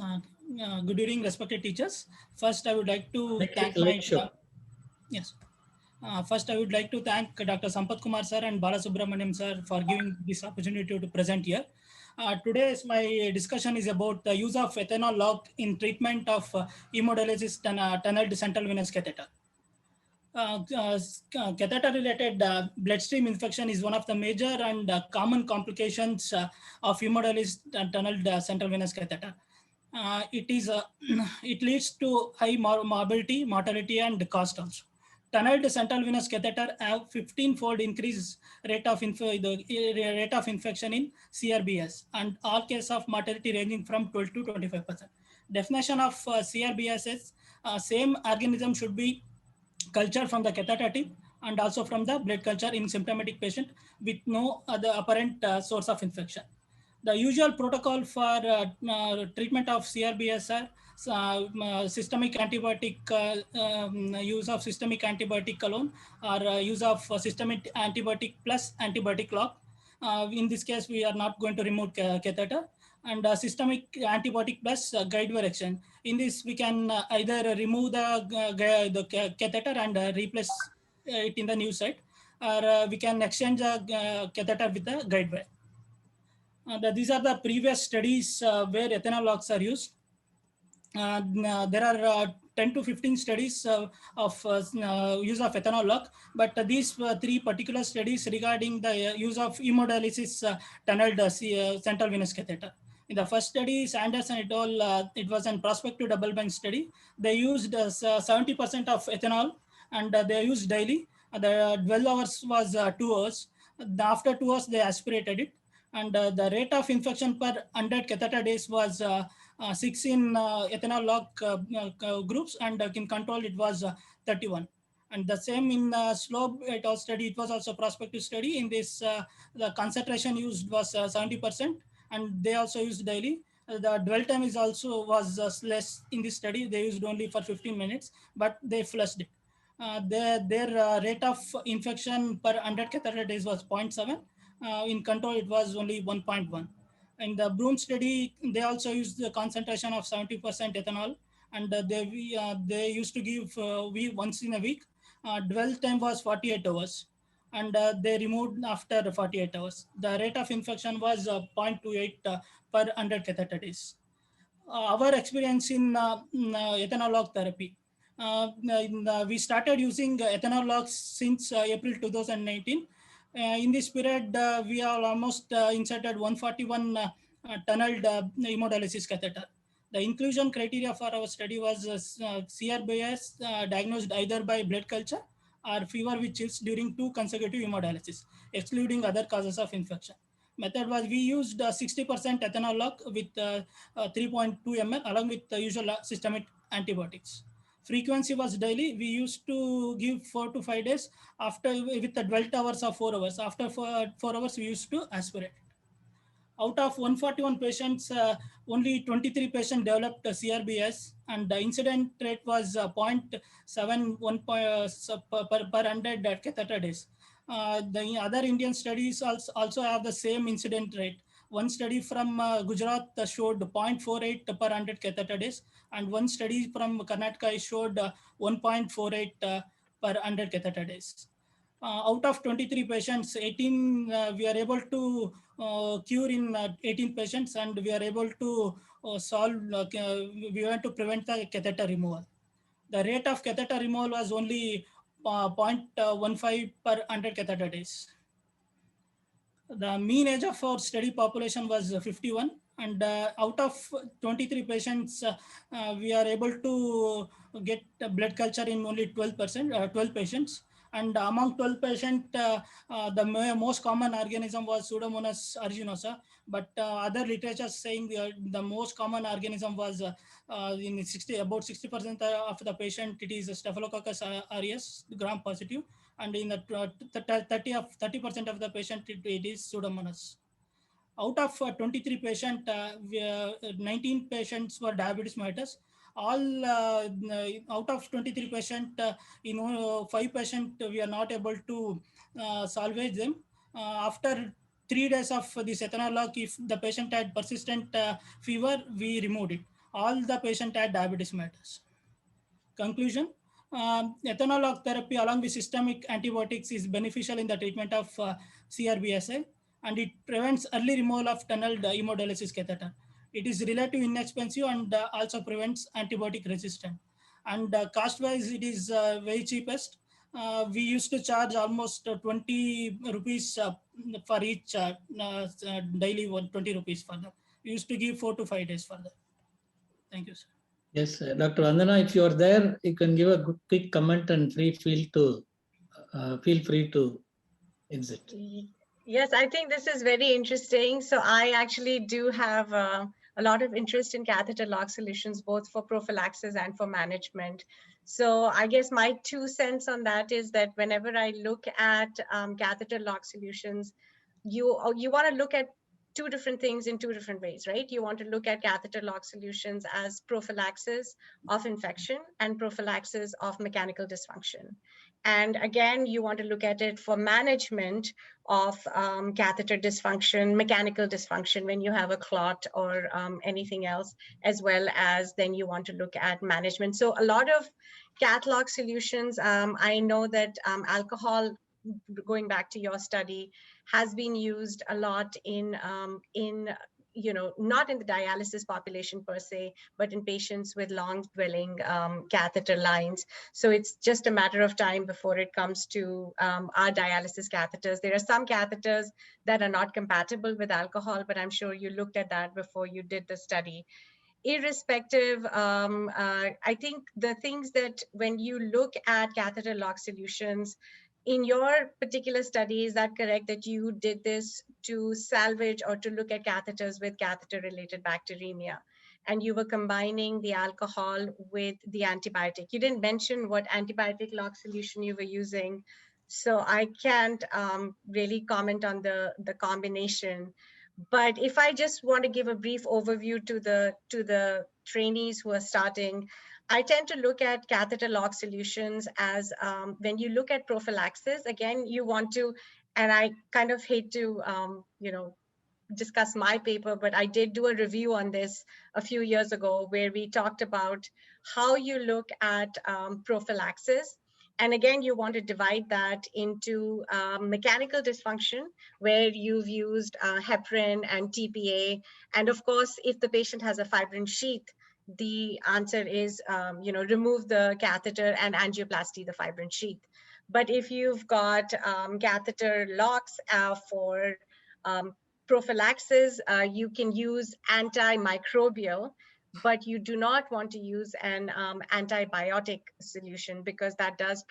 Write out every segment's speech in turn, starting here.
Uh, Good evening, respected teachers. First, I would like to thank Like my sure. yes. First, I would like to thank Dr. Sampath Kumar sir and Bala Subramaniam sir for giving this opportunity to present here. Today's my discussion is about the use of ethanol log in treatment of hemodialysis tunneled central venous catheter. Catheter-related bloodstream infection is one of the major and common complications of hemodialysis tunneled central venous catheter. It is it leads to high morbidity, mortality, and cost also. Tunneled central venous catheter have 15-fold increase the rate of infection in CRBS, and all cases of mortality ranging from 12 to 25%. Definition of CRBS is same organism should be culture from the catheter tip and also from the blood culture in symptomatic patient with no other apparent source of infection. The usual protocol for treatment of CRBS are systemic antibiotic, use of systemic antibiotic alone, or use of systemic antibiotic plus antibiotic lock. In this case, we are not going to remove catheter, and systemic antibiotic plus guide wire action. In this, we can either remove the catheter and replace it in the new site, or we can exchange the catheter with the guide wire. These are the previous studies where ethanol logs are used. There are 10 to 15 studies of use of ethanol log, but these three particular studies regarding the use of hemodialysis tunneled central venous catheter. In the first study, Sanders and et al., it was a prospective double-blind study. They used 70% of ethanol, and they used daily. The 12 hours was 2 hours. After 2 hours, they aspirated it, and the rate of infection per 100 catheter days was 6 in ethanol log groups, and in control it was 31. And the same in slope it was study. It was also prospective study. In this, the concentration used was 70%, and they also used daily. The dwell time is also was less in this study. They used only for 15 minutes, but they flushed it. Their rate of infection per 100 catheter days was 0.7. In control, it was only 1.1. In the Broom study, they also used the concentration of 70% ethanol, and they used to give once in a week. Dwell time was 48 hours, and they removed after 48 hours. The rate of infection was 0.28 per 100 catheter days. Our experience in ethanol log therapy. We started using ethanol logs since April 2019. In this period, we have almost inserted 141 tunneled hemodialysis catheter. The inclusion criteria for our study was CRBS diagnosed either by blood culture or fever with chills during 2 consecutive hemodialysis, excluding other causes of infection. Method was we used 60% ethanol log with 3.2 ml along with the usual systemic antibiotics. Frequency was daily. We used to give 4 to 5 days after with the 12 hours or 4 hours. After 4 hours, we used to aspirate. Out of 141 patients, only 23 patients developed CRBS, and the incident rate was 0.71 per 100 catheter days. The other Indian studies also have the same incident rate. One study from Gujarat showed 0.48 per 100 catheter days, and one study from Karnataka showed 1.48 per 100 catheter days. Out of 23 patients, 18 we are able to cure in 18 patients, and we are able to solve, we want to prevent the catheter removal. The rate of catheter removal was only 0.15 per 100 catheter days. The mean age of our study population was 51, and out of 23 patients, we are able to get blood culture in only 12 patients. And among 12 patients, the most common organism was Pseudomonas aeruginosa, but other literature saying the most common organism was in about 60% of the patient, it is Staphylococcus aureus gram positive, and in the 30% of the patient, it is Pseudomonas. Out of 23 patients, 19 patients were diabetes mellitus. All out of 23 patients, 5 patients we are not able to salvage them. After 3 days of this ethanol log, if the patient had persistent fever, we removed it. all the patient had diabetes mellitus. Conclusion, ethanol lock therapy along with systemic antibiotics is beneficial in the treatment of CRBSI, and it prevents early removal of tunneled hemodialysis catheter. It is relatively inexpensive and also prevents antibiotic resistance. And cost-wise, it is very cheapest. We used to charge almost 20 rupees for each daily 20 rupees for that. We used to give 4 to 5 days for that. Thank you, sir. Yes, Dr. Vandana, if you are there, you can give a quick comment and feel free to exit. Yes, I think this is very interesting. So I actually do have a lot of interest in catheter lock solutions, both for prophylaxis and for management. So I guess my 2 cents on that is that whenever I look at catheter lock solutions, you want to look at 2 different things in 2 different ways, right? You want to look at catheter lock solutions as prophylaxis of infection and prophylaxis of mechanical dysfunction. And again, you want to look at it for management of catheter dysfunction, mechanical dysfunction when you have a clot or anything else, as well as then you want to look at management. So a lot of cath lock solutions, I know that alcohol, going back to your study, has been used a lot in not in the dialysis population per se, but in patients with long dwelling catheter lines. So it's just a matter of time before it comes to our dialysis catheters. There are some catheters that are not compatible with alcohol, but I'm sure you looked at that before you did the study. Irrespective, I think the things that when you look at catheter lock solutions, in your particular study, is that correct that you did this to salvage or to look at catheters with catheter-related bacteremia? And you were combining the alcohol with the antibiotic. You didn't mention what antibiotic lock solution you were using, so I can't really comment on the combination. But if I just want to give a brief overview to the trainees who are starting, I tend to look at catheter lock solutions as when you look at prophylaxis, again, you want to, and I kind of hate to, discuss my paper, but I did do a review on this a few years ago where we talked about how you look at prophylaxis. And again, you want to divide that into mechanical dysfunction, where you've used heparin and TPA. And of course, if the patient has a fibrin sheath, the answer is, remove the catheter and angioplasty the fibrin sheath. But if you've got catheter locks for prophylaxis, you can use antimicrobial, but you do not want to use an antibiotic solution because that does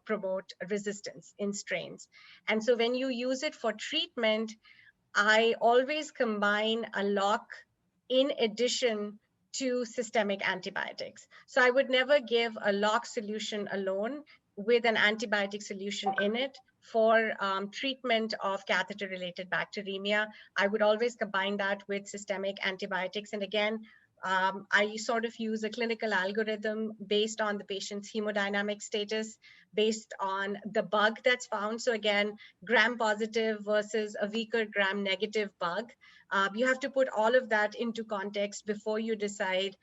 promote resistance in strains. And so when you use it for treatment, I always combine a lock in addition to systemic antibiotics. So I would never give a lock solution alone with an antibiotic solution in it for treatment of catheter-related bacteremia. I would always combine that with systemic antibiotics. And again, I sort of use a clinical algorithm based on the patient's hemodynamic status, based on the bug that's found. So again, gram-positive versus a weaker gram-negative bug. You have to put all of that into context before you decide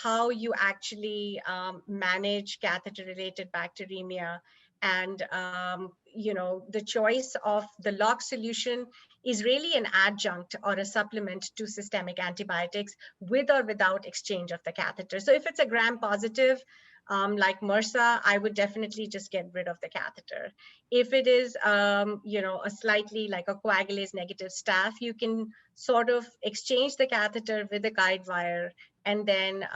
how you actually manage catheter-related bacteremia. And the choice of the lock solution is really an adjunct or a supplement to systemic antibiotics with or without exchange of the catheter. So if it's a gram-positive, like MRSA, I would definitely just get rid of the catheter. If it is, a slightly like a coagulase negative staph, you can sort of exchange the catheter with a guide wire and then,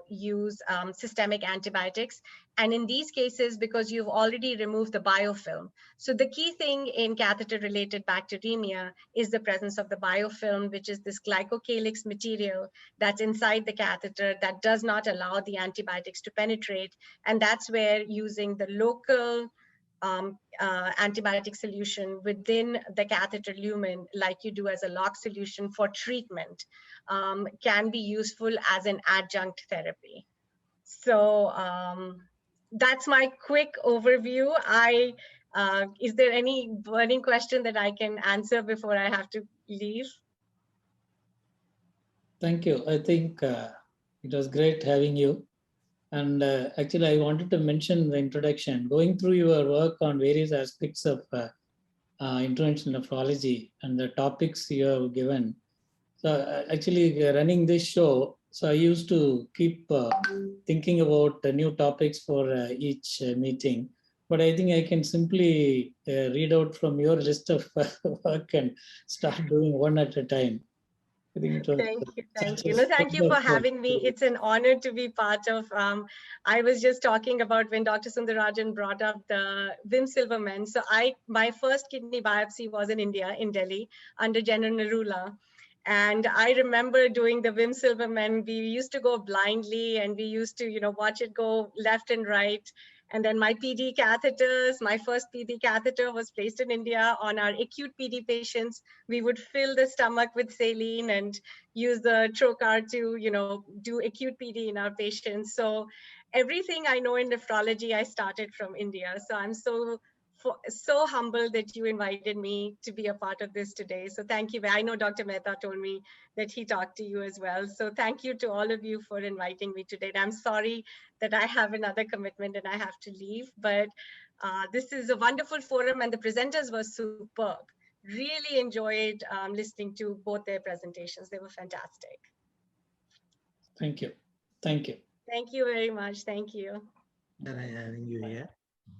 use systemic antibiotics. And in these cases, because you've already removed the biofilm. So the key thing in catheter-related bacteremia is the presence of the biofilm, which is this glycocalyx material that's inside the catheter that does not allow the antibiotics to penetrate. And that's where using the local antibiotic solution within the catheter lumen, like you do as a lock solution for treatment, can be useful as an adjunct therapy. So that's my quick overview. Is there any burning question that I can answer before I have to leave? Thank you. I think It was great having you. And actually, I wanted to mention the introduction. Going through your work on various aspects of interventional nephrology and the topics you have given. So actually, running this show, so I used to keep thinking about the new topics for each meeting. But I think I can simply read out from your list of work and start doing one at a time. I think it was Thank you. No, thank you for having me. It's an honor to be part of. I was just talking about when Dr. Sundarajan brought up the Wim Silverman. So my first kidney biopsy was in India, in Delhi, under General Narula. And I remember doing the Wim Silverman. We used to go blindly, and we used to, watch it go left and right. And then my PD catheters, my first PD catheter was placed in India on our acute PD patients. We would fill the stomach with saline and use the trocar to, do acute PD in our patients. So everything I know in nephrology, I started from India. So I'm so humbled that you invited me to be a part of this today. So thank you. I know Dr. Mehta told me that he talked to you as well. So thank you to all of you for inviting me today. And I'm sorry that I have another commitment and I have to leave, but this is a wonderful forum and the presenters were superb. Really enjoyed listening to both their presentations. They were fantastic. Thank you. Thank you. Thank you very much. Thank you. Having you here.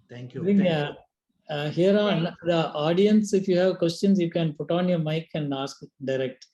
Thank you. Here on the audience, if you have questions, you can put on your mic and ask direct.